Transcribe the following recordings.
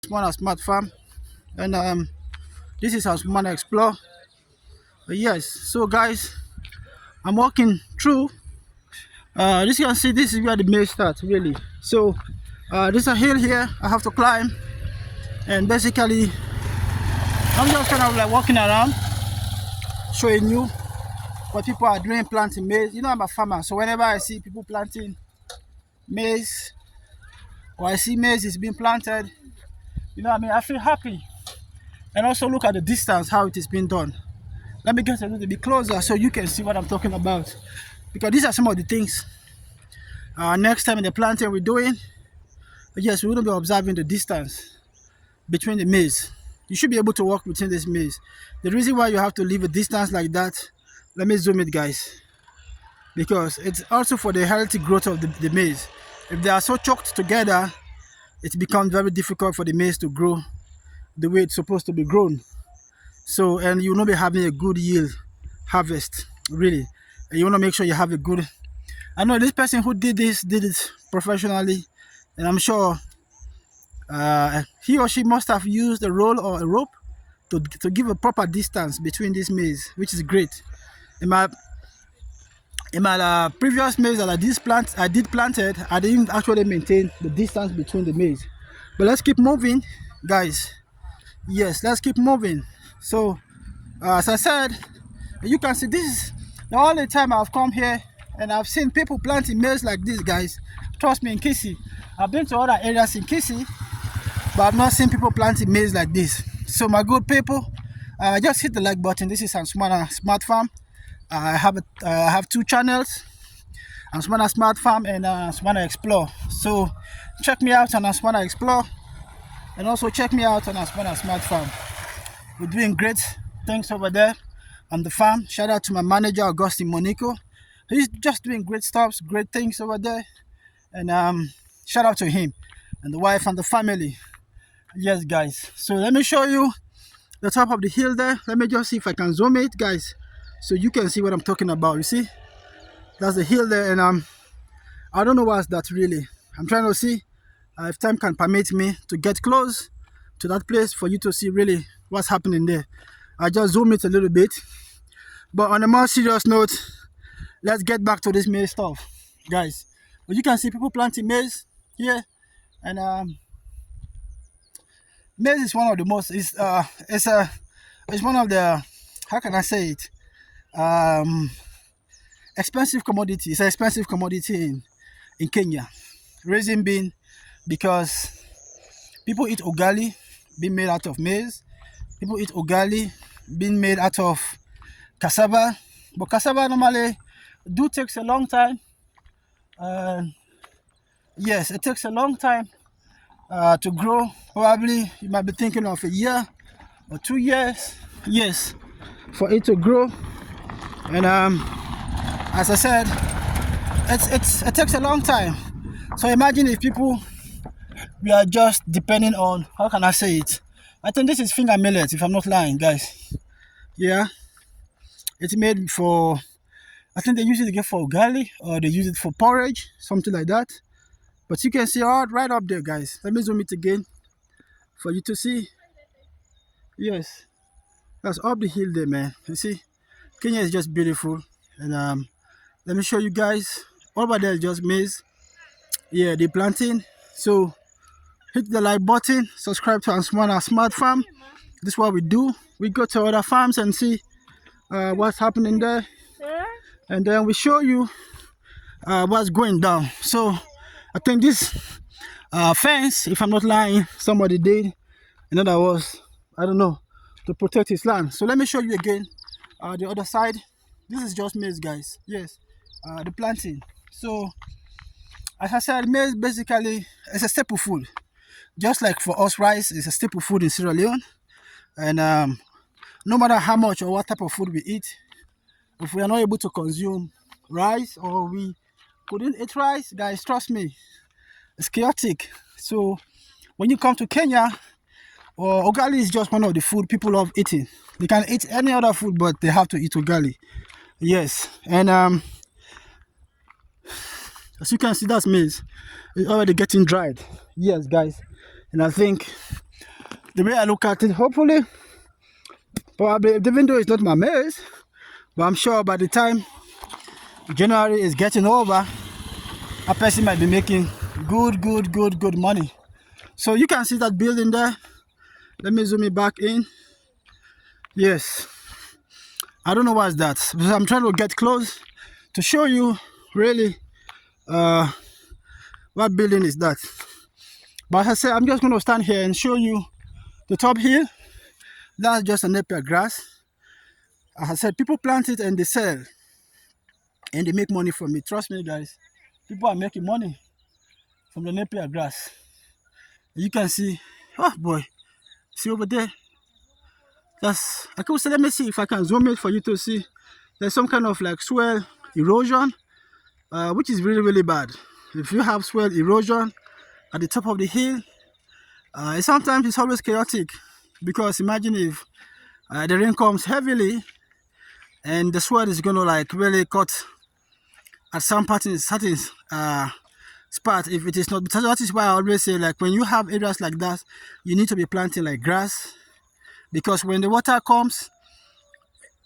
Ansumana Smart Farm, and this is Ansumana Explore. Yes, so guys, I'm walking through. This you can see, this is where the maze starts really. So there's a hill here I have to climb, and basically I'm just kind of like walking around, showing you what people are doing planting maize. You know, I'm a farmer, so whenever I see people planting maize or I see maize is being planted, you know what I mean, I feel happy. And also look at the distance, how it is being done. Let me get a little bit closer so you can see what I'm talking about, because these are some of the things next time in the planting we're doing. Yes, we will be observing the distance between the maize. You should be able to walk within this maize. The reason why you have to leave a distance like that, let me zoom it guys, because it's also for the healthy growth of the maize. If they are so choked together, it becomes very difficult for the maize to grow the way it's supposed to be grown. So, and you will not be having a good yield harvest, really. And you want to make sure you have a good. I know this person who did it professionally, and I'm sure he or she must have used a roll or a rope to give a proper distance between this maize, which is great. In my previous maize that I did planted, I didn't actually maintain the distance between the maize. But let's keep moving, guys. Yes, let's keep moving. So, as I said, you can see this is the only time I've come here and I've seen people planting maize like this, guys. Trust me, in Kisii. I've been to other areas in Kisii, but I've not seen people planting maize like this. So, my good people, just hit the like button. This is Ansumana Smart Farm. I have two channels, Ansumana Smart Farm and Ansumana Explore. So, check me out on Ansumana Explore and also check me out on Ansumana Smart Farm. We're doing great things over there on the farm. Shout out to my manager, Augustine Monico. He's just doing great stuff, great things over there. And shout out to him and the wife and the family. Yes, guys. So let me show you the top of the hill there. Let me just see if I can zoom it, guys, so you can see what I'm talking about. You see? That's the hill there, and I don't know what's that really. I'm trying to see if time can permit me to get close to that place for you to see really what's happening there. I just zoom it a little bit. But on a more serious note, let's get back to this maize stuff, guys. But you can see people planting maize here, and maize is one of the most it's one of the, how can I say it, expensive commodity. It's an expensive commodity in Kenya. Reason being because people eat ugali being made out of maize. People eat ugali being made out of cassava, but cassava normally takes a long time. Yes, it takes a long time to grow. Probably you might be thinking of a year or 2 years, yes, for it to grow. And as I said, it takes a long time. So imagine if people, we are just depending on, how can I say it? I think this is finger millet, if I'm not lying, guys. Yeah, it's made for, I think they use it again for ugali, or they use it for porridge, something like that. But you can see right up there, guys. Let me zoom it again for you to see. Yes, that's up the hill there, man. You see, Kenya is just beautiful. And let me show you guys. All over there is just maize. Yeah, they're planting. So hit the like button, subscribe to Ansumana Smart Farm. This is what we do. We go to other farms and see what's happening there, and then we show you what's going down. So I think this fence, if I'm not lying, somebody did, and then that was, I don't know, to protect his land. So let me show you again the other side. This is just maize, guys. Yes, the planting. So as I said, maize basically is a staple food. Just like for us, rice is a staple food in Sierra Leone. And no matter how much or what type of food we eat, if we are not able to consume rice, or we couldn't eat rice, guys, trust me, it's chaotic. So when you come to Kenya, ugali is just one of the food people love eating. They can eat any other food, but they have to eat ugali. Yes, and as you can see, that's maize. It's already getting dried. Yes, guys, and I think the way I look at it, hopefully, probably, even though it's not my maize, but I'm sure by the time January is getting over, a person might be making good money. So you can see that building there. Let me zoom it back in. Yes, I don't know what's that, but I'm trying to get close to show you really what building is that. But as I said, I'm just going to stand here and show you the top hill. That's just a napier grass. As I said, people plant it and they sell and they make money from it. Trust me, guys, people are making money from the napier grass. You can see, oh boy, see over there. That's, I could say, let me see if I can zoom it for you to see. There's some kind of like swell erosion, which is really bad. If you have swell erosion at the top of the hill, sometimes it's always chaotic, because imagine if the rain comes heavily and the swell is going to like really cut at some certain spot if it is not. That is why I always say, like, when you have areas like that, you need to be planting like grass, because when the water comes,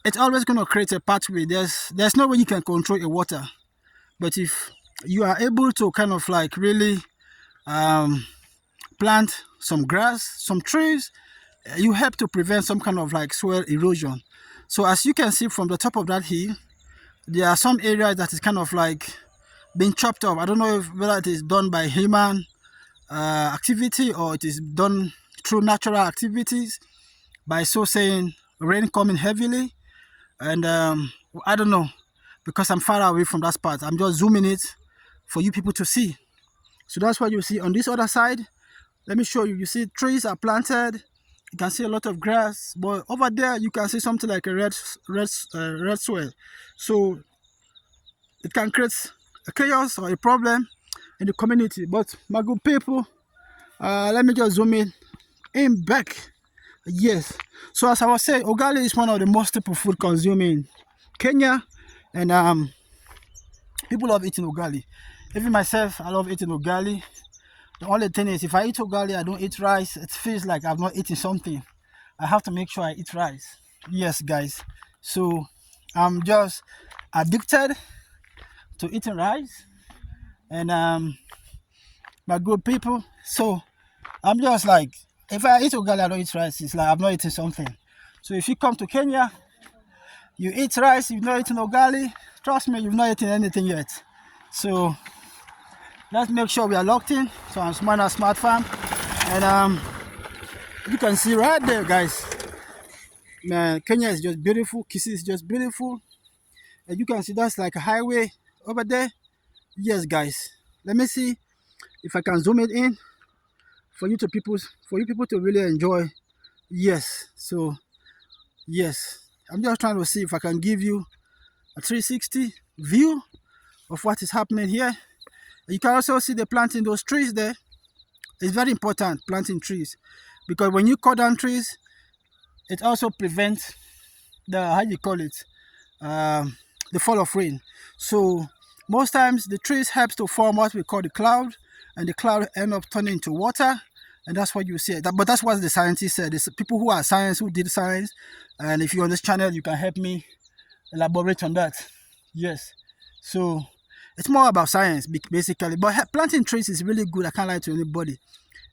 it's always going to create a pathway. There's no way you can control the water, but if you are able to kind of like really plant some grass, some trees, you help to prevent some kind of like soil erosion. So as you can see from the top of that hill, there are some areas that is kind of like being chopped up. I don't know whether it is done by human activity or it is done through natural activities, by so saying rain coming heavily. And I don't know, because I'm far away from that spot. I'm just zooming it for you people to see. So that's what you see on this other side. Let me show you. You see trees are planted. You can see a lot of grass, but over there you can see something like a red soil. So it can create a chaos or a problem in the community. But my good people, let me just zoom in back. Yes. So as I was saying, ugali is one of the most staple food consumed in Kenya, and people love eating ugali. Even myself, I love eating ugali. The only thing is, if I eat ugali, I don't eat rice. It feels like I'm not eating something. I have to make sure I eat rice. Yes, guys. So I'm just addicted to eating rice, and my good people. So I'm just like, if I eat ugali, I don't eat rice. It's like I'm not eating something. So if you come to Kenya, you eat rice, you've not eaten ugali, trust me, you've not eaten anything yet. So let's make sure we are locked in. So Ansumana Smart Farm, and you can see right there, guys. Man, Kenya is just beautiful. Kisii is just beautiful, and you can see that's like a highway over there. Yes, guys. Let me see if I can zoom it in for you people to really enjoy. Yes. So yes, I'm just trying to see if I can give you a 360 view of what is happening here. You can also see the planting those trees there. It's very important, planting trees, because when you cut down trees, it also prevents the, how you call it, the fall of rain. So most times the trees helps to form what we call the cloud, and the cloud end up turning into water, and that's what you see. But that's what the scientists said. There's people who are science, who did science, and if you're on this channel, you can help me elaborate on that. Yes. So it's more about science, basically. But planting trees is really good. I can't lie to anybody.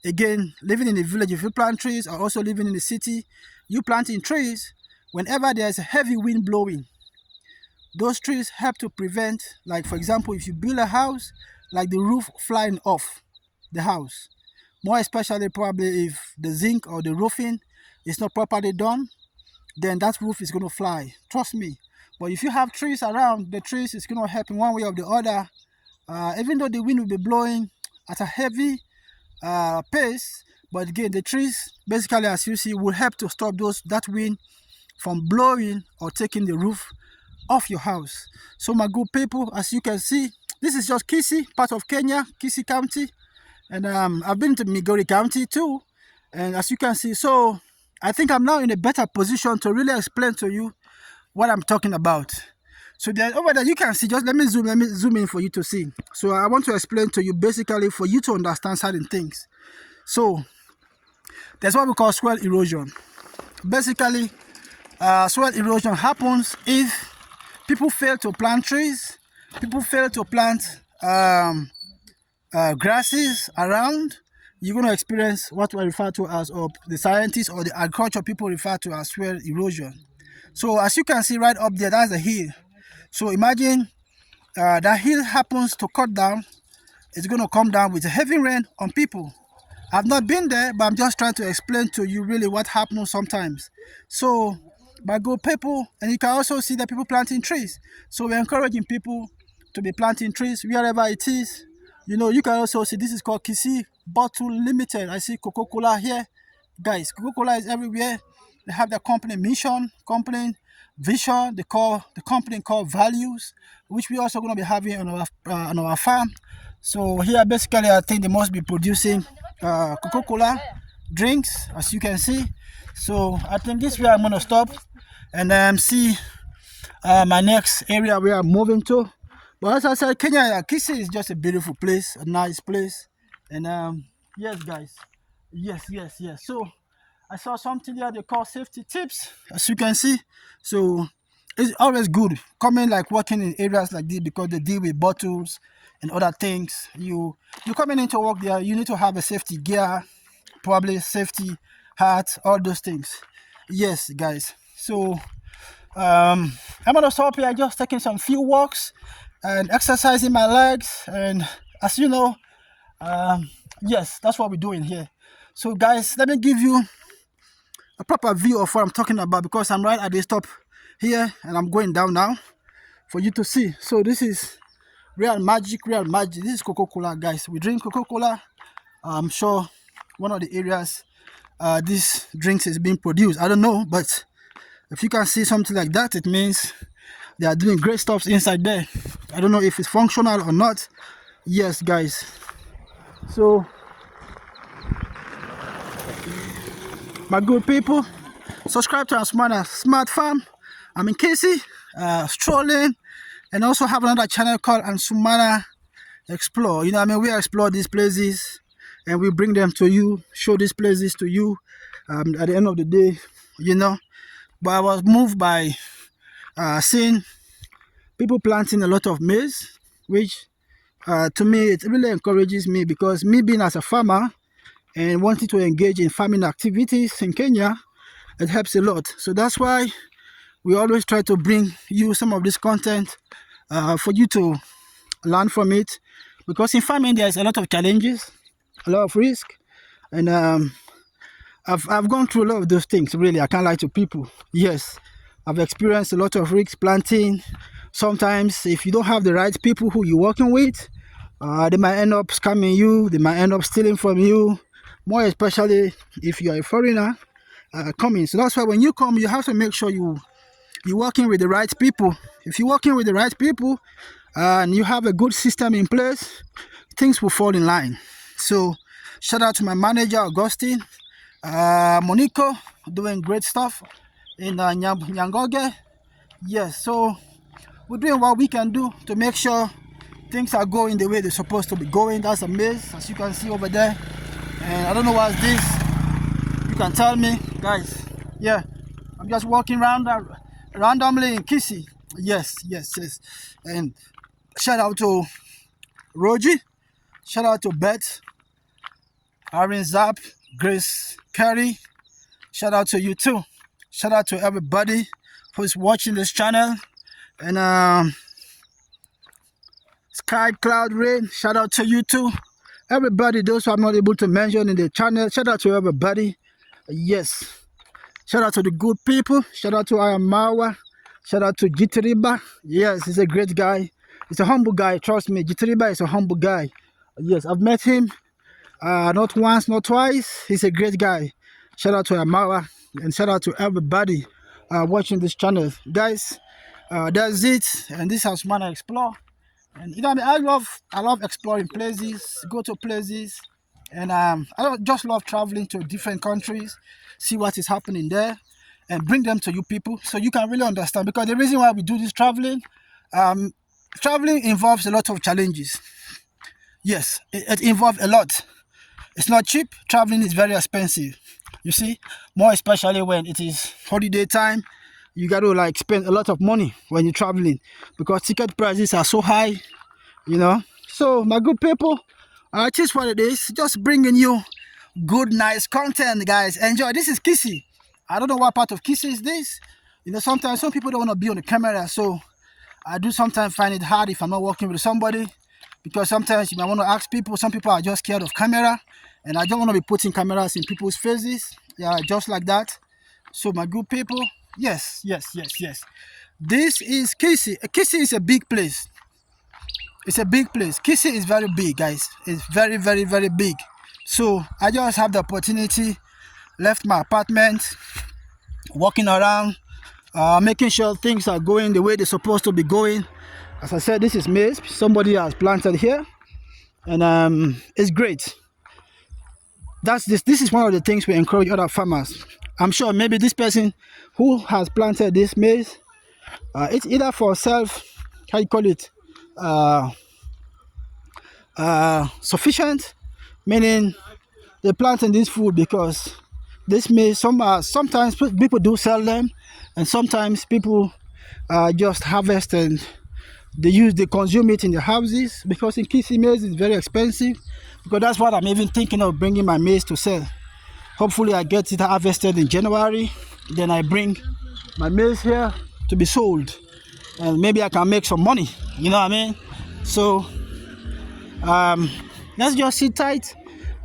Again, living in the village, if you plant trees, or also living in the city, you planting trees, whenever there's a heavy wind blowing, those trees help to prevent, like for example, if you build a house, like the roof flying off the house. More especially probably if the zinc or the roofing is not properly done, then that roof is going to fly. Trust me. But if you have trees around, the trees is going to help in one way or the other. Even though the wind will be blowing at a heavy pace, but again, the trees basically, as you see, will help to stop that wind from blowing or taking the roof off your house. So my good people, as you can see, this is just Kisii, part of Kenya, Kisii County, and I've been to Migori County too, and as you can see, so I think I'm now in a better position to really explain to you what I'm talking about. So then over there you can see, just let me zoom in for you to see. So I want to explain to you basically for you to understand certain things. So There's what we call soil erosion. Basically, soil erosion happens if people fail to plant trees, people fail to plant grasses around. You're going to experience what we refer to as, or the scientists or the agriculture people refer to as, soil erosion. So as you can see right up there, that's the hill. So imagine that hill happens to cut down. It's going to come down with a heavy rain on people. I've not been there, but I'm just trying to explain to you really what happens sometimes. So by good people, and you can also see the people planting trees. So we're encouraging people to be planting trees wherever it is. You know, you can also see this is called Kisii Bottle Limited. I see Coca-Cola here. Guys, Coca-Cola is everywhere. They have their company mission, company vision. They call the company called values, which we also going to be having on our farm. So here basically I think they must be producing Coca-Cola drinks, as you can see. So I think this is where I'm going to stop and see my next area where I'm moving to. But as I said, Kenya, Kisii is just a beautiful place, a nice place. And yes guys, yes. So I saw something there they call safety tips, as you can see. So it's always good coming, like working in areas like this, because they deal with bottles and other things. You coming into work there, you need to have a safety gear, probably safety hat, all those things. Yes guys, so I'm gonna stop here, just taking some few walks and exercising my legs. And as you know, yes, that's what we're doing here. So guys, let me give you a proper view of what I'm talking about, because I'm right at the stop here and I'm going down now for you to see. So this is real magic. This is Coca-Cola, guys. We drink Coca-Cola. I'm sure one of the areas this drinks is being produced, I don't know, but if you can see something like that, it means they are doing great stuff inside there. I don't know if it's functional or not. Yes guys, so my good people, subscribe to Ansumana Smart Farm. I'm in Kisii, strolling, and also have another channel called Ansumana Explore. You know what I mean? We explore these places and we bring them to you, show these places to you at the end of the day, you know. But I was moved by seeing people planting a lot of maize, which to me, it really encourages me, because me being as a farmer and wanting to engage in farming activities in Kenya, it helps a lot. So that's why we always try to bring you some of this content for you to learn from it, because in farming there's a lot of challenges, a lot of risk, and I've gone through a lot of those things. Really, I can't lie to people. Yes, I've experienced a lot of risk planting. Sometimes if you don't have the right people who you're working with, they might end up scamming you, they might end up stealing from you, more especially if you're a foreigner coming. So that's why when you come, you have to make sure you're working with the right people. If you're working with the right people and you have a good system in place, things will fall in line. So shout out to my manager Augustine, Monico, doing great stuff in Nyangoge. Yes, so we're doing what we can do to make sure things are going the way they're supposed to be going. That's a maize, as you can see over there. And I don't know what's this. You can tell me, guys. Yeah, I'm just walking around randomly in Kisii. Yes. And shout out to Roji. Shout out to Beth, Aaron Zap, Grace Carey. Shout out to you too. Shout out to everybody who's watching this channel. And Sky Cloud Rain, shout out to you too. Everybody, those who I'm not able to mention in the channel, shout out to everybody. Yes. Shout out to the good people. Shout out to Ayamawa. Shout out to Jitiriba. Yes, he's a great guy. He's a humble guy, trust me. Jitiriba is a humble guy. Yes, I've met him not once, not twice. He's a great guy. Shout out to Ayamawa and shout out to everybody watching this channel. Guys, that's it. And this is Ansumana Explore. And you know, I love exploring places, go to places, and I just love traveling to different countries, see what is happening there, and bring them to you people so you can really understand. Because the reason why we do this traveling involves a lot of challenges. Yes, it involves a lot. It's not cheap. Traveling is very expensive. You see, more especially when it is holiday time. You got to like spend a lot of money when you're traveling because ticket prices are so high, you know. So my good people, just what it is, just bringing you good, nice content, guys. Enjoy. This is Kisii. I don't know what part of Kisii is this. You know, sometimes some people don't want to be on the camera, so I do sometimes find it hard if I'm not working with somebody, because sometimes you might want to ask people. Some people are just scared of camera, and I don't want to be putting cameras in people's faces, yeah, just like that. So my good people, yes, yes, yes, yes. This is Kisii. Kisii is a big place. It's a big place. Kisii is very big, guys. It's very, very, very big. So I just have the opportunity, left my apartment, walking around, making sure things are going the way they're supposed to be going. As I said, this is maize. Somebody has planted here, and it's great. This is one of the things we encourage other farmers. I'm sure maybe this person who has planted this maize, it's either for self, how you call it, sufficient, meaning they're planting this food because this maize, sometimes people do sell them, and sometimes people just harvest and they consume it in the houses, because in Kisii maize is very expensive. Because that's what I'm even thinking of, bringing my maize to sell. Hopefully I get it harvested in January, then I bring my maize here to be sold, and maybe I can make some money, you know what I mean? So let's just sit tight,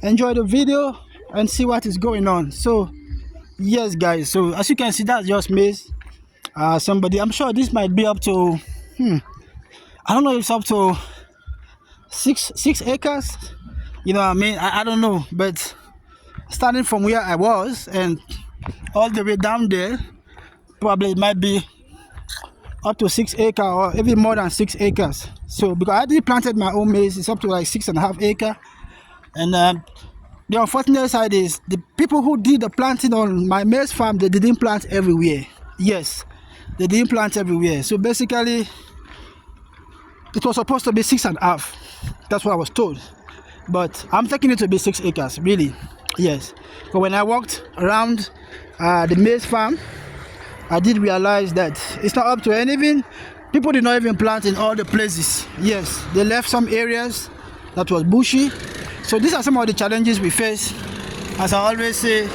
enjoy the video, and see what is going on. So yes, guys, so as you can see, that's just maize. I'm sure this might be up to I don't know if it's up to six acres, you know what I mean? I don't know, but starting from where I was and all the way down there, probably it might be up to 6 acres or even more than 6 acres. So because I already planted my own maize, it's up to like 6.5 acres. And the unfortunate side is the people who did the planting on my maize farm, they didn't plant everywhere. Yes, they didn't plant everywhere. So basically, it was supposed to be 6.5. That's what I was told. But I'm taking it to be 6 acres, really. Yes. But when I walked around the maize farm, I did realize that it's not up to anything. People did not even plant in all the places. Yes, they left some areas that was bushy. So these are some of the challenges we face. As I always say,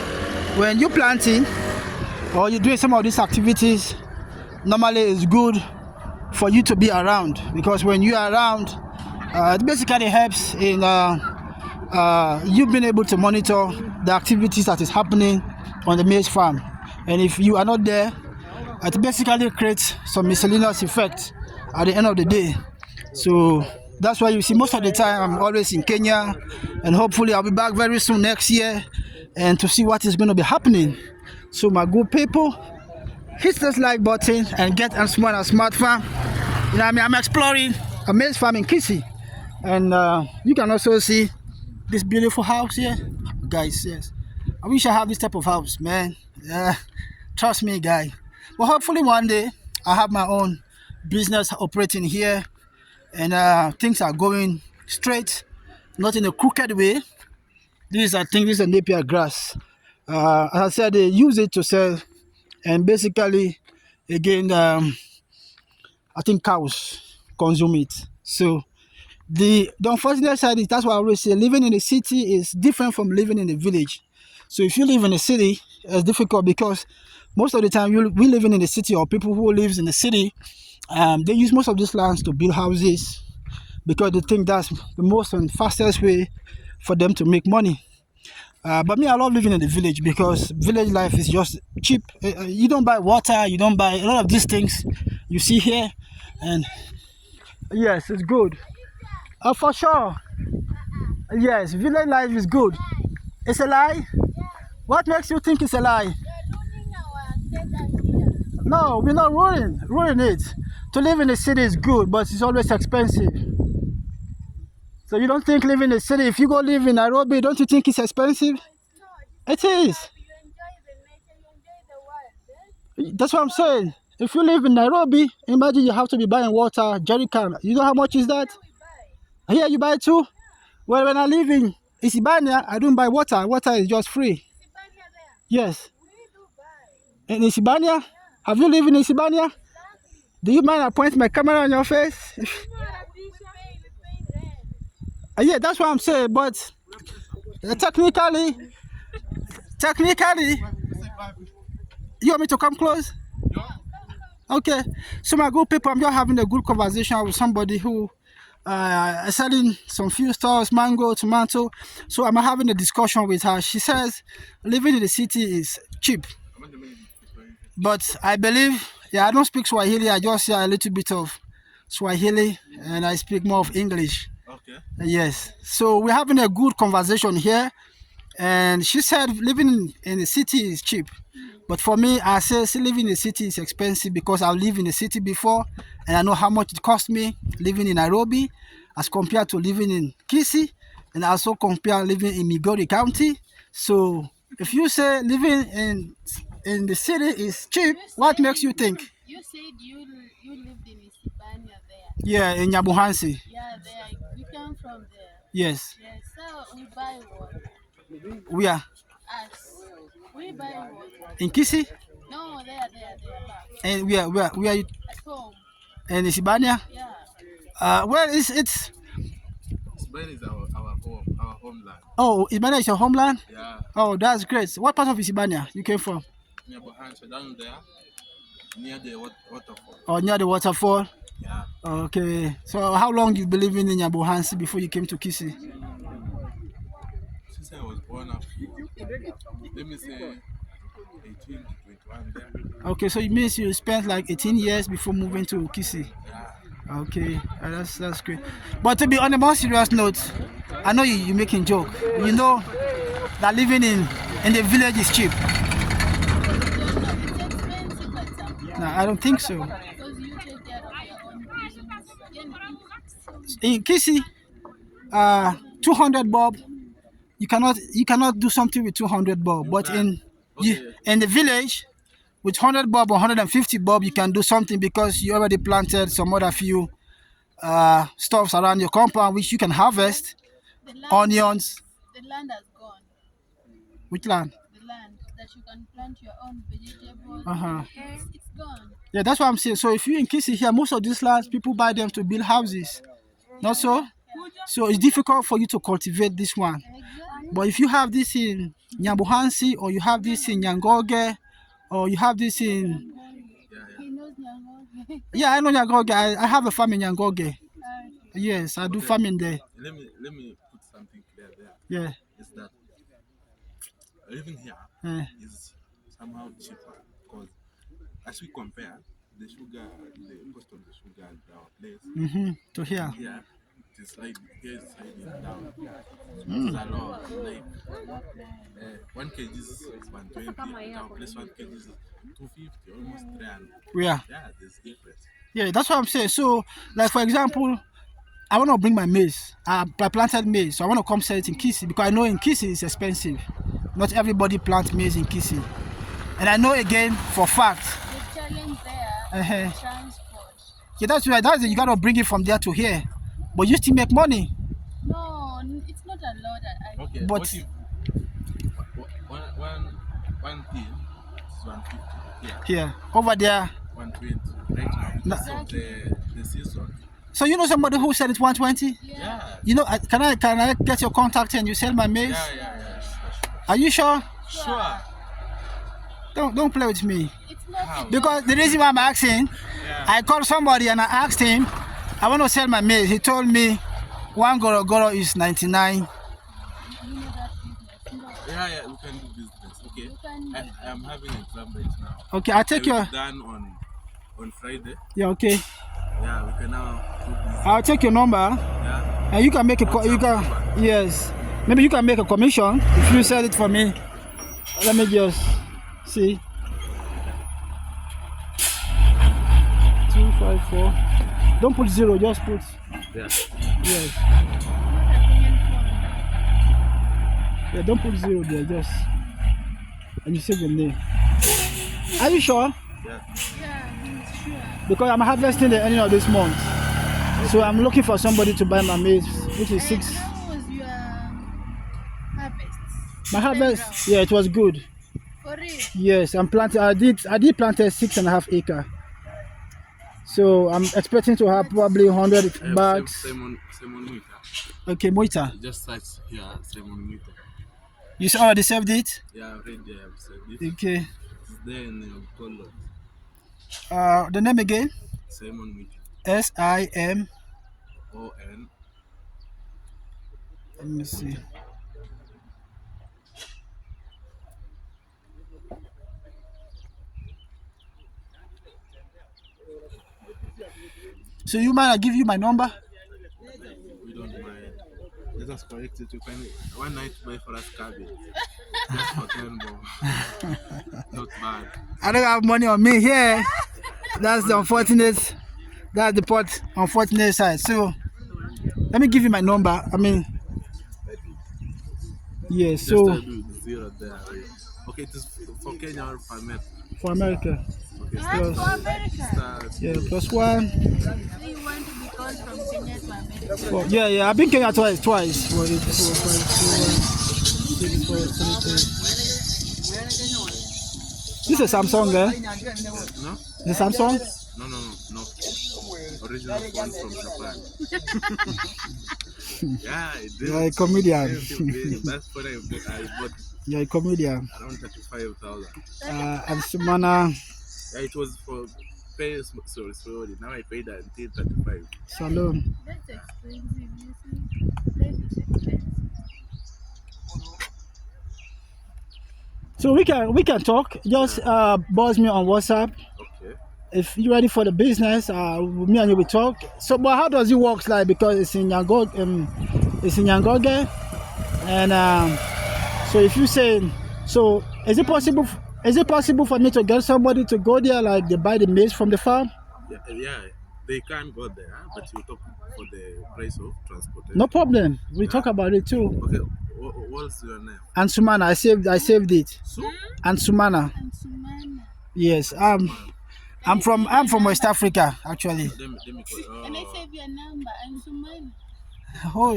when you're planting or you're doing some of these activities, normally it's good for you to be around, because when you are around, it basically helps in you being able to monitor the activities that is happening on the maize farm. And if you are not there, it basically creates some miscellaneous effect at the end of the day. So that's why you see most of the time I'm always in Kenya, and hopefully I'll be back very soon next year and to see what is going to be happening. So my good people, hit this like button and get Ansumana Smart Farm. You know what I mean? I'm exploring a maize farm in Kisii, and you can also see this beautiful house here, guys. Yes, I wish I have this type of house, man. Yeah, trust me, guy. But hopefully one day I have my own business operating here, and things are going straight, not in a crooked way. I think this is a napier grass. As I said, they use it to sell, and basically, again, I think cows consume it. So the unfortunate side is, that's why I always say, living in the city is different from living in the village. So if you live in the city, it's difficult because most of the time we living in the city, or people who lives in the city, they use most of these lands to build houses because they think that's the most and fastest way for them to make money. But me, I love living in the village because village life is just cheap. You don't buy water, you don't buy a lot of these things you see here, and yes, it's good. For sure. Yes, village life is good. It's a lie? What makes you think it's a lie? No, we're not ruining it. To live in the city is good, but it's always expensive. So you don't think living in the city, if you go live in Nairobi, don't you think it's expensive? It is. That's what I'm saying. If you live in Nairobi, imagine you have to be buying water, jerry can. You know how much is that? Here you buy too? Well, when I live Isibania, I don't buy water. Water is just free. Yes. In Isibania? Have you lived in Isibania? Do you mind I point my camera on your face? Yeah, that's what I'm saying. But technically, you want me to come close? Okay. So my good people, I'm just having a good conversation with somebody who selling some few stores, mango, tomato. So I'm having a discussion with her. She says living in the city is cheap. But I believe, I don't speak Swahili. I just say a little bit of Swahili and I speak more of English. Okay. Yes. So we're having a good conversation here. And she said living in the city is cheap. But for me, I say living in the city is expensive because I've lived in the city before and I know how much it cost me living in Nairobi as compared to living in Kisii, and also compare living in Migori County. So if you say living in the city is cheap, what makes you think? You said you lived in Isibania there. Yeah, in Nyabuhansi. Yeah, there. We come from there. Yes. Yes. So we buy water. We are Us. We buy water. in Kisii, No, there. Back. and we are you At home. in Isibania? Yeah. Well, it's Isibania is our home, our homeland. oh, Isibania is your homeland? Yeah. Oh, that's great. What part of Isibania you came from? Near Bohansha, down there, near the waterfall. Oh, near the waterfall. Yeah. Okay. So how long you been living in Nyabuhansi before you came to Kisii? Since I was born up, let me say 18 to 21 there. Okay, so it means you spent like 18 years before moving to Kisii. Yeah. Okay, that's great. But to be on a more serious note, I know you're making joke. You know that living in the village is cheap. It's expensive like something. No, I don't think so. Because you take care of your own business. In Kisii, 200 bob, you cannot do something with 200 bob. But in the village, with 100 bob or 150 bob, you can do something because you already planted some other few stuffs around your compound which you can harvest. The land, Onions. The land has gone. Which land? The land that you can plant your own vegetables. Uh-huh. It's gone. Yeah, that's what I'm saying. So if you in Kisii here, most of these lands, people buy them to build houses. Not so? So it's difficult for you to cultivate this one. Exactly. But if you have this in Nyabuhansi, or you have this in Nyangoge, or you have this in... He knows Nyangoge. Yeah, I know Nyangoge. I have a farm in Nyangoge. Yes, I do farming there. Let me put something clear there. Yeah. Is that living here is somehow cheaper because as we compare the sugar, the cost of the sugar at our place To here. here, it's like here is sliding down. It's a lot. Like 1 kg is 120. Our place 1 kg is 250, almost 300. Yeah. Yeah, there's difference. Yeah, that's what I'm saying. So, like for example, I want to bring my maize. I planted maize, so I want to come sell it in Kisii because I know in Kisii it's expensive. Not everybody plants maize in Kisii. And I know again for fact. The challenge there is transport. Yeah, that's right. That's it. You gotta bring it from there to here, but you still make money. No, it's not a lot. Okay, but what if one thing is 150 here, over there, 120 right now. So the season. So you know somebody who said it's 120? Yeah. You know, can I get your contact and you sell my maize? Yeah. Are you sure? Sure. Don't play with me. It's not Because the reason why I'm asking, I called somebody and I asked him, I want to sell my maize. He told me 1 goro is 99. Yeah, we can do business. Okay. I am having a club right now. Okay, I'll take your... done on Friday. Yeah, okay. Yeah, we can now do business. I'll take your number. Yeah. And you can make yes. Maybe you can make a commission if you sell it for me. Let me just see. 254. Don't put 0, just put. Yeah. Yes. Yeah, don't put 0 there, just. And you say the name. Are you sure? Yeah. sure. Because I'm harvesting the ending of this month. So I'm looking for somebody to buy my maize, which is 6. My harvest, yeah, it was good. For real? Yes, I'm planting. I did plant a 6.5 acre. So I'm expecting to have probably 100 I have bags. Simon Meter. Okay, Moita. Just search here, Simon Meter. You already saved it? Yeah, I've read there, I've said it. Okay. It's there in color. The name again? Simon Meter. SIM. ON. Let me see. So you mind I give you my number? We don't mind. Let us correct it. You can one night buy for us cabbage. Just for 10 bob. Not bad. I don't have money on me here. That's the unfortunate. That's the unfortunate side. So let me give you my number. I mean, yeah. Just So do the zero there. Right? Okay, it is for Kenya or for America. for America, Okay, That's for America. start. yeah, +1. So you want to be called from Kenya to America? Four. Yeah. I've been Kenya twice. 4, 8, 4, 5, 2, 1, 6, 4, 3, 3. This is Samsung, eh? No? The Samsung. No. Original one from Japan. Yeah, it did. You're a comedian. That's what I bought You're a comedian. around 35,000. Ansumana Yeah, it was for pay sorry. Now I paid until 35. Salon. That's expensive, you see. Life is expensive. So we can talk. Just buzz me on WhatsApp. Okay. If you're ready for the business, me and you will talk. So, but how does it work? Like because it's in Yangoge, and so if you say, so is it possible? Is it possible for me to get somebody to go there, like they buy the maize from the farm? Yeah, they can go there, but you talk for the price of transportation. No problem. We talk about it too. Okay, what's your name? Ansumana, I saved it. So? Ansumana. Ansumana. Yes. I'm from West Africa actually. Let me call. Can I save your number? Ansumana.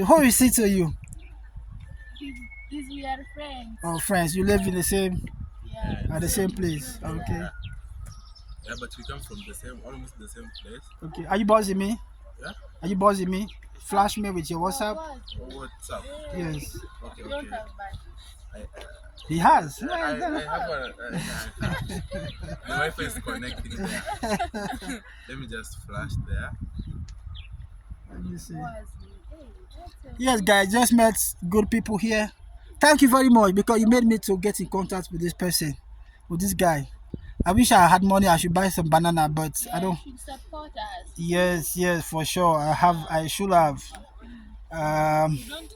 Who is it to you? Is we are friends. Oh, friends. You live in the same Yeah. at the same place. Okay. Yeah, but we come from almost the same place. Okay. Are you buzzing me? Yeah? Are you buzzing me? Flash me with your WhatsApp. What's up? Yes. Okay. You don't have bad. He has. I have the Wi-Fi is connecting there. Let me just flash there. Let me see. Hey, that's Yes, guys, just met good people here. Thank you very much because you made me to get in contact with this person, with this guy. I wish I had money. I should buy some banana, but I don't. You should support us. Yes, for sure. I should have. You don't.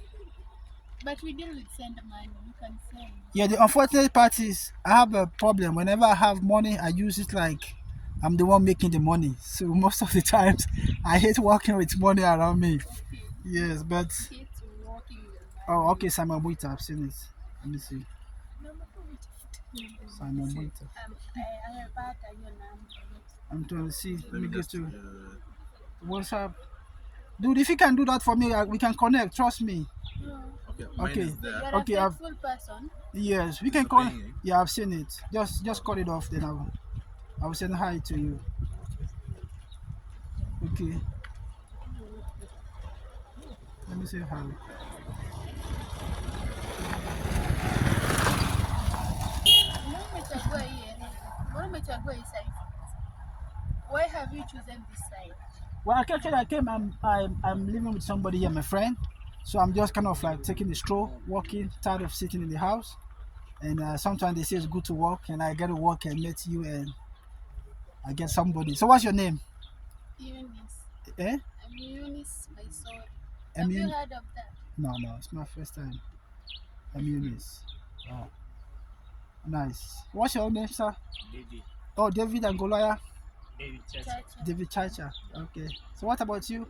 But we deal with send money. You can send. Yeah, the unfortunate part is I have a problem. Whenever I have money, I use it like I'm the one making the money. So most of the times, I hate working with money around me. Yes, but Kids walking with oh, okay, Simon Buita, I've seen it. Let me see. Simon Buita. I have had your number. I'm trying to see. Let me get just, to WhatsApp. Dude, if you can do that for me, we can connect. Trust me. okay, mine Okay. is there. You're Okay, a faithful person. Yes, we can It's call. ringing. Yeah, I've seen it. Just cut it off. Then I will send hi to you. Okay. Let me say hi. Why have you chosen this side? Well, actually, I came. I'm living with somebody here, my friend. So I'm just kind of like taking a stroll, walking, tired of sitting in the house. And sometimes they say it's good to walk, and I get to walk and meet you, and I get somebody. So what's your name? Eunice. Eh? I'm Eunice, my soul. Have you Eunice? heard of that? No, it's my first time. I'm Eunice. Oh, nice. What's your name, sir? David. Oh, David Angolaya. David Chacha. Chacha. David Chacha. Okay. So what about you?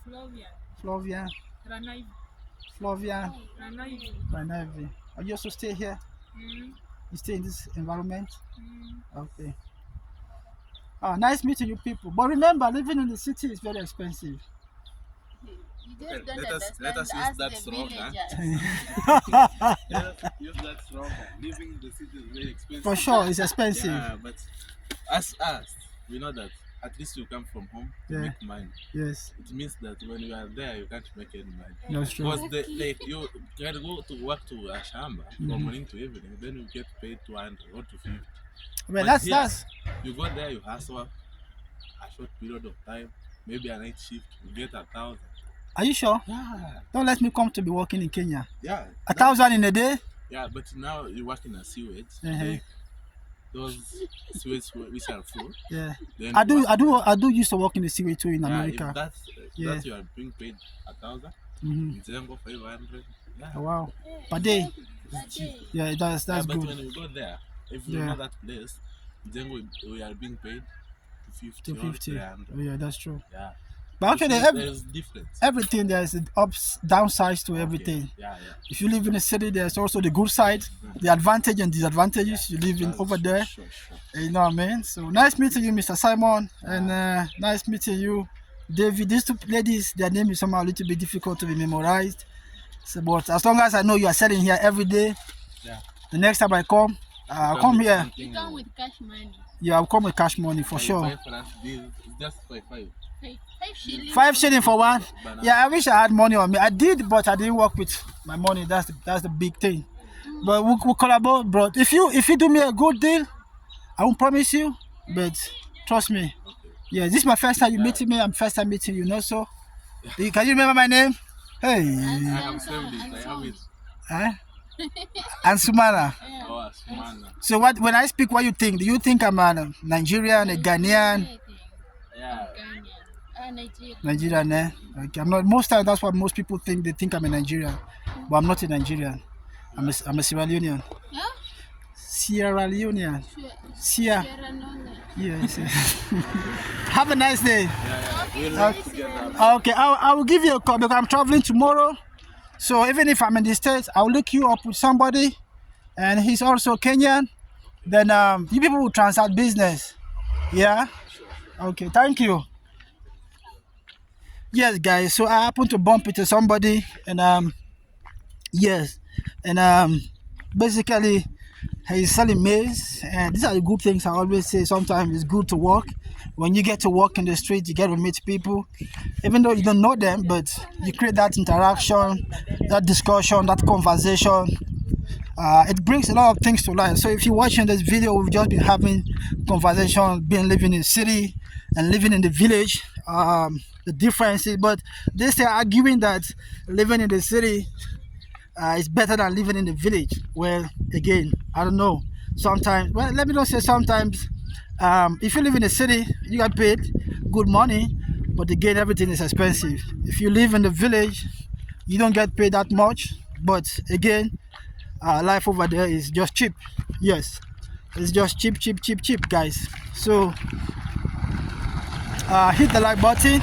Flavia. Flavian. Ranaivi. Flavian. Ranaivi. Ranaivi. Are you also stay here? You stay in this environment? Okay. Nice meeting you people. But remember, living in the city is very expensive. You just don't let us use understand that us, the slogan. villagers. Yes, use that slogan. Living in the city is very expensive. For sure, it's expensive. Yeah, but as us, we know that at least you come from home to Yeah. make money. Yes, It means that when you are there, you can't make any money. that's true. Because you can go to work to a shamba from morning to evening, then you get paid 200 or 250. Well, But that's you go there, you hustle a short period of time, maybe a night shift, you get 1,000. Are you sure? Yeah, Don't let me come to be working in Kenya. yeah. 1,000 in a day? Yeah, but now you work in a sewage. Uh-huh. Those sewage which are full. Yeah. Then I do used to work in the city too in America. If that's Yeah. that you are being paid 1,000, Mhm. in Zengo 500. Yeah. Oh, wow. Per day. It's cheap. Yeah, that's But good. when you go there, if you Yeah. know that place, then we are being paid 250 or 250. 300. Oh, yeah, that's true. Yeah. But actually, There's difference. everything there's ups, downsides to everything. Yeah. If you live in a city, there's also the good side, the advantage and disadvantages. You live in That's over there. Sure. You know what I mean? So nice meeting you, Mr. Simon, and nice meeting you, David. These two ladies, their name is somehow a little bit difficult to be memorized. So, but as long as I know you are selling here every day, Yeah. the next time I come, I'll come here. You come with cash money. Yeah, I'll come with cash money for sure. Buy for us, it's just 5. 5 shillings. 5 shillings for one. Banana. Yeah, I wish I had money on me. I did, but I didn't work with my money. That's the big thing. But we collaborate, bro. If you do me a good deal, I won't promise you, but trust me. Yeah, this is my first time you meeting me. I'm first time meeting you, know so. Can you remember my name? Hey, I have saved it. I have it. huh? Ansumana. Oh, man. So when I speak, what you think? Do you think I'm a Nigerian, a Ghanaian? Yeah. Nigeria. Nigerian, eh? Okay, I'm not. Most times that's what most people think. They think I'm a Nigerian, but I'm not a Nigerian. I'm a Sierra Leonean. Huh? Sierra Leonean. Sierra. Sierra Leone. Yes. Have a nice day. We'll work together. Okay, I will give you a call because I'm traveling tomorrow. So even if I'm in the States, I'll look you up with somebody, and he's also Kenyan. Then you people will transact business. Yeah. Okay. Thank you. Yes, guys. So I happened to bump into somebody, and yes, and basically he's selling maize, and these are the good things I always say. Sometimes it's good to work. When you get to work in the street, you get to meet people, even though you don't know them, but you create that interaction, that discussion, that conversation. It brings a lot of things to life. So if you're watching this video, we've just been having conversation, being living in the city and living in the village. The differences, but they say arguing that living in the city is better than living in the village. Well, again, I don't know. Sometimes, well, let me not say sometimes. If you live in the city, you get paid good money, but again, everything is expensive. If you live in the village, you don't get paid that much, but again, life over there is just cheap. Yes, it's just cheap, guys. So hit the like button,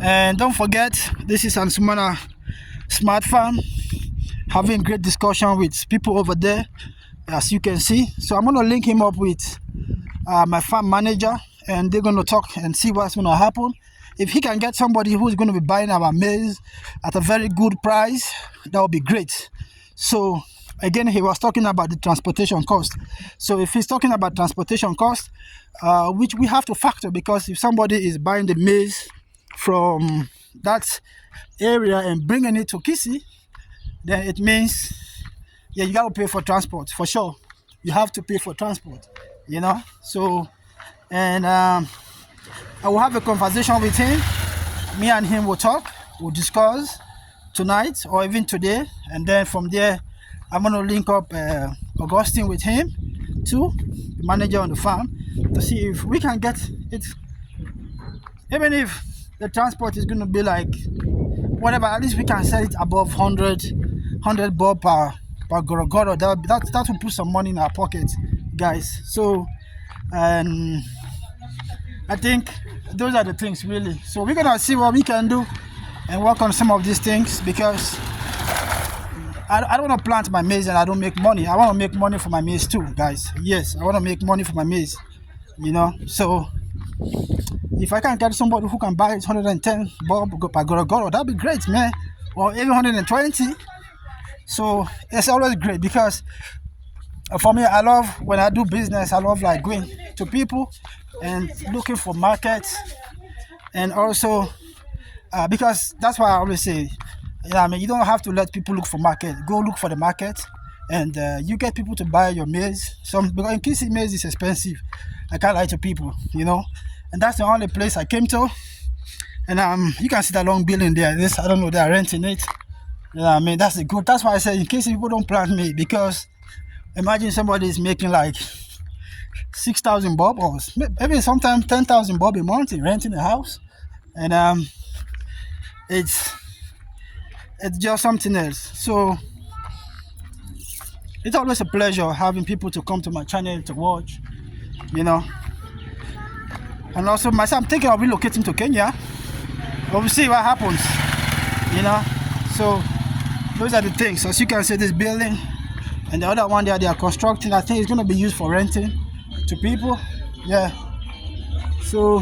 and don't forget, this is Ansumana Smart Farm, having great discussion with people over there, as you can see. So I'm gonna link him up with my farm manager, and they're gonna talk and see what's gonna happen. If he can get somebody who's gonna be buying our maize at a very good price, that would be great. So again, he was talking about the transportation cost. So if he's talking about transportation cost, which we have to factor, because if somebody is buying the maize from that area and bringing it to Kisii, then it means, yeah, you got to pay for transport for sure. You have to pay for transport, you know. So, and I will have a conversation with him. Me and him will talk. We'll discuss tonight or even today, and then from there, I'm gonna link up Augustine with him too, the manager on the farm, to see if we can get it. Even if the transport is gonna be like whatever, at least we can sell it above 100 bob per gorogoro. That will put some money in our pocket, guys. So, and I think those are the things really. So we're gonna see what we can do and work on some of these things, because I don't want to plant my maize and I don't make money. I want to make money for my maize too, guys. Yes, I want to make money for my maize, you know. So if I can get somebody who can buy 110 bob per goro, that'd be great, man. Or even 120. So it's always great because for me, I love when I do business. I love like going to people and looking for markets, and also because that's why I always say, I mean, you don't have to let people look for market. Go look for the market, and you get people to buy your maize. Because in kisii maize is expensive. I can't lie to people, and that's the only place I came to. And you can see that long building there. This I don't know, they are renting it. I mean, that's the good. That's why I say in case people don't plant maize, because imagine somebody is making like 6,000 bob or maybe sometimes 10,000 bob a month in renting a house, and it's just something else. So it's always a pleasure having people to come to my channel to watch, and also myself, I'm thinking of relocating to Kenya, but we'll see what happens, so those are the things. As you can see, this building and the other one there they are constructing, I think it's going to be used for renting to people. Yeah, so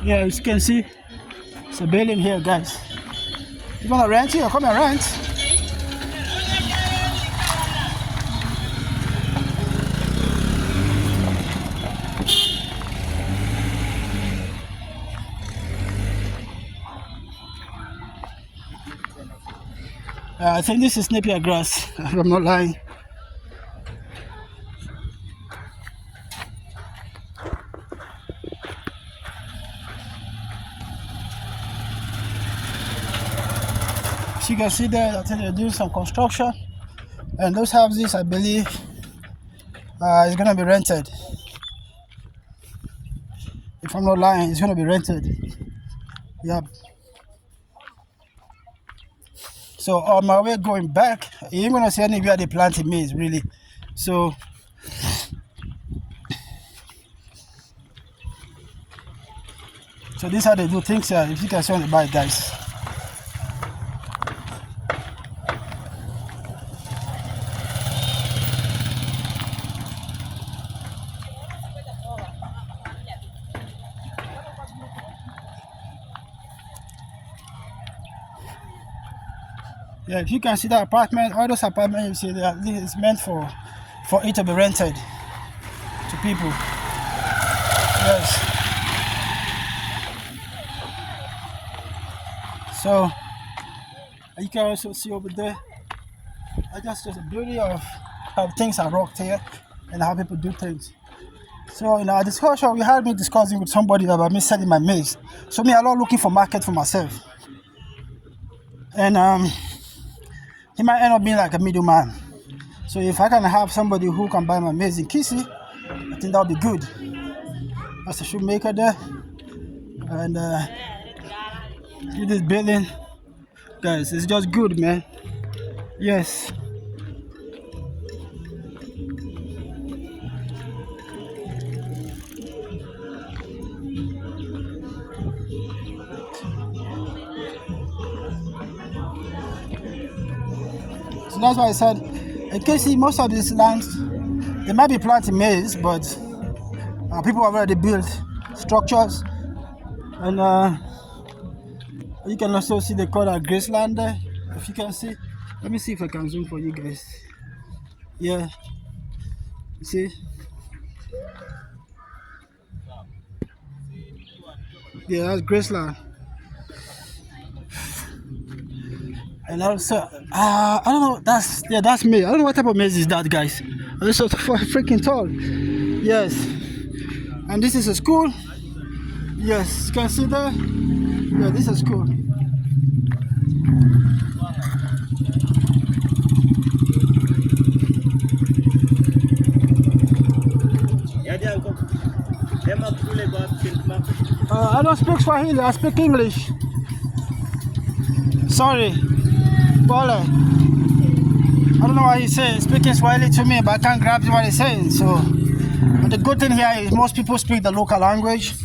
yeah, as you can see, it's a building here, guys. You want to rent here? Come and rent. I think this is Napier grass, if I'm not lying. As you can see there, I think they're doing some construction, and those houses, I believe, is going to be rented. If I'm not lying, it's going to be rented. Yep. So on my way going back, you ain't gonna see anywhere they planted maize, really. So this is how they do things here. If you can see on the bike, guys. Yeah, if you can see that apartment, all those apartments, you see, it's meant for it to be rented to people. Yes. So you can also see over there, that's just the beauty of how things are rocked here and how people do things. So in our discussion, we had me discussing with somebody about me selling my maize. So me, I'm not looking for market for myself. And he might end up being like a middleman. So if I can have somebody who can buy my maize in kisii, I think that'll be good. That's the shoemaker there. And this building, guys, it's just good, man. Yes. So that's why I said, in kisii, most of these lands, they might be planting maize, but people have already built structures. And you can also see they call that graceland there, if you can see. Let me see if I can zoom for you guys. Yeah, you see? Yeah, that's graceland. And also, I don't know, that's maize. I don't know what type of maize is that, guys. It's so freaking tall. Yes. And this is a school. Yes, you can see there. Yeah, this is school. I don't speak Swahili, I speak English. Sorry. Pole. I don't know what he's saying. Speaking Swahili to me, but I can't grab what he's saying. So, but the good thing here is most people speak the local language.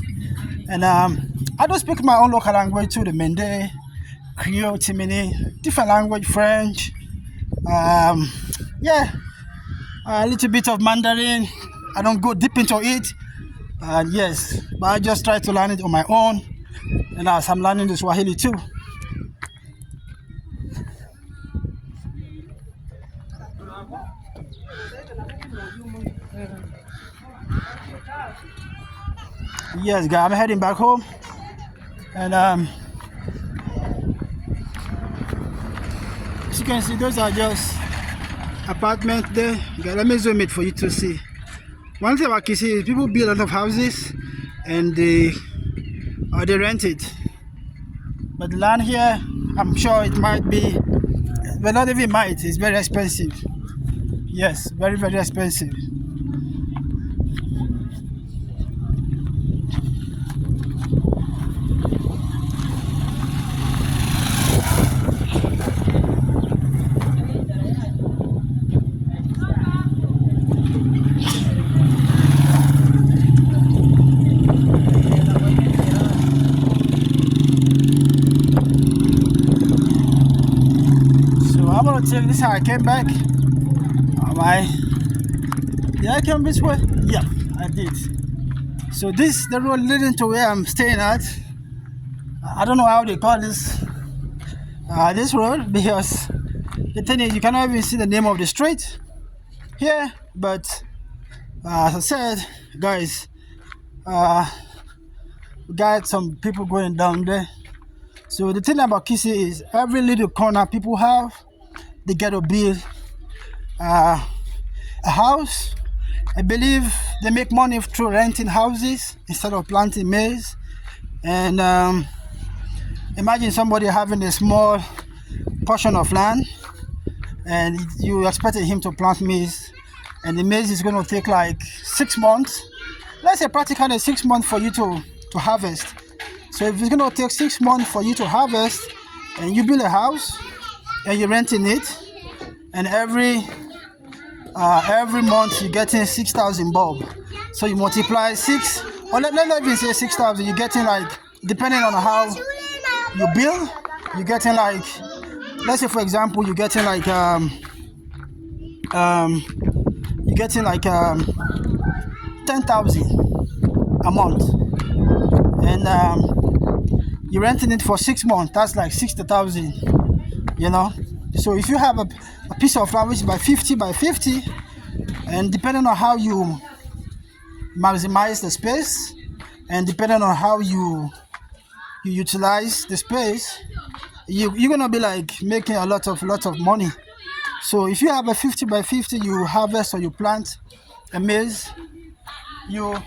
And I don't speak my own local language too, the Mende, Creole, Timini, different language, French. Yeah, a little bit of Mandarin. I don't go deep into it. And yes, but I just try to learn it on my own, and as I'm learning the Swahili too. Yes, guys, I'm heading back home, and as you can see, those are just apartments there. Okay, let me zoom it for you to see. One thing about Kisii is people build a lot of houses and they rent it. But the land here, I'm sure it might be, but not even might, it's very expensive. Yes, very, very expensive. So I'm gonna take this how I came back. Did I come this way? Yeah, I did. So this the road leading to where I'm staying at. I don't know how they call this road, because the thing is you cannot even see the name of the street here. But as I said, guys, we got some people going down there. So the thing about Kisii is every little corner people have, they get to build a house. I believe they make money through renting houses instead of planting maize. And imagine somebody having a small portion of land, and you expected him to plant maize, and the maize is going to take like 6 months. Let's say practically 6 months for you to harvest. So if it's going to take 6 months for you to harvest, and you build a house and you're renting it, and every month you're getting 6,000 bulb. So you multiply 6, or let even say 6,000. You're getting like, depending on how you build, you're getting like, let's say for example, you're getting like 10,000 a month, and you're renting it for 6 months. That's like 60,000. You know. So if you have a piece of land which is by 50 by 50, and depending on how you maximize the space, and depending on how you utilize the space, you're gonna be like making a lot of money. So if you have a 50 by 50, you harvest or you plant a maize, you're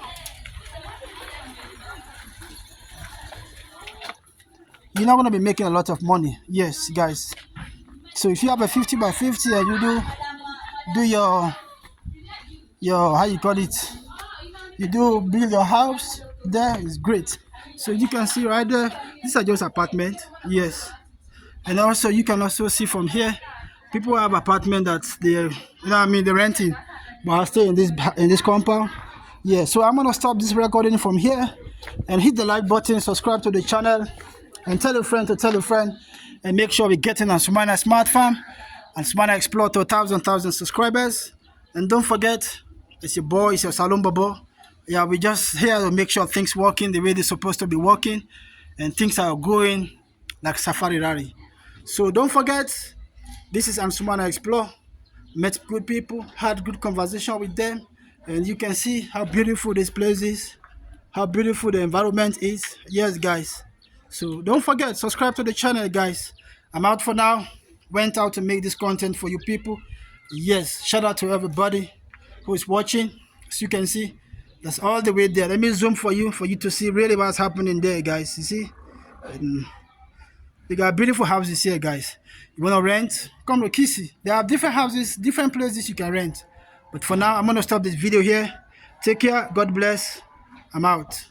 not gonna be making a lot of money. Yes, guys. So if you have a 50 by 50 and you do your how you call it, you do build your house, there is great. So you can see right there, these are just apartments. Yes. And also you can also see from here, people have apartment that they're renting, but I stay in this compound. Yeah, so I'm gonna stop this recording from here, and hit the like button, subscribe to the channel, and tell a friend to tell a friend, and make sure we get in Ansumana Smart Farm, Ansumana Explore to 1,000 subscribers. And don't forget, it's your boy, it's your Salon Bobo. Yeah, we just here to make sure things working the way they're supposed to be working, and things are going like Safari Rally. So don't forget, this is Ansumana Explore. Met good people, had good conversation with them, and you can see how beautiful this place is, how beautiful the environment is. Yes, guys. So don't forget, subscribe to the channel, guys. I'm out for now. Went out to make this content for you people. Yes, shout out to everybody who is watching. As you can see, that's all the way there. Let me zoom for you to see really what's happening there, guys. You see, and they got beautiful houses here, guys. You want to rent? Come to Kisii. There are different houses, different places you can rent. But for now, I'm going to stop this video here. Take care. God bless. I'm out.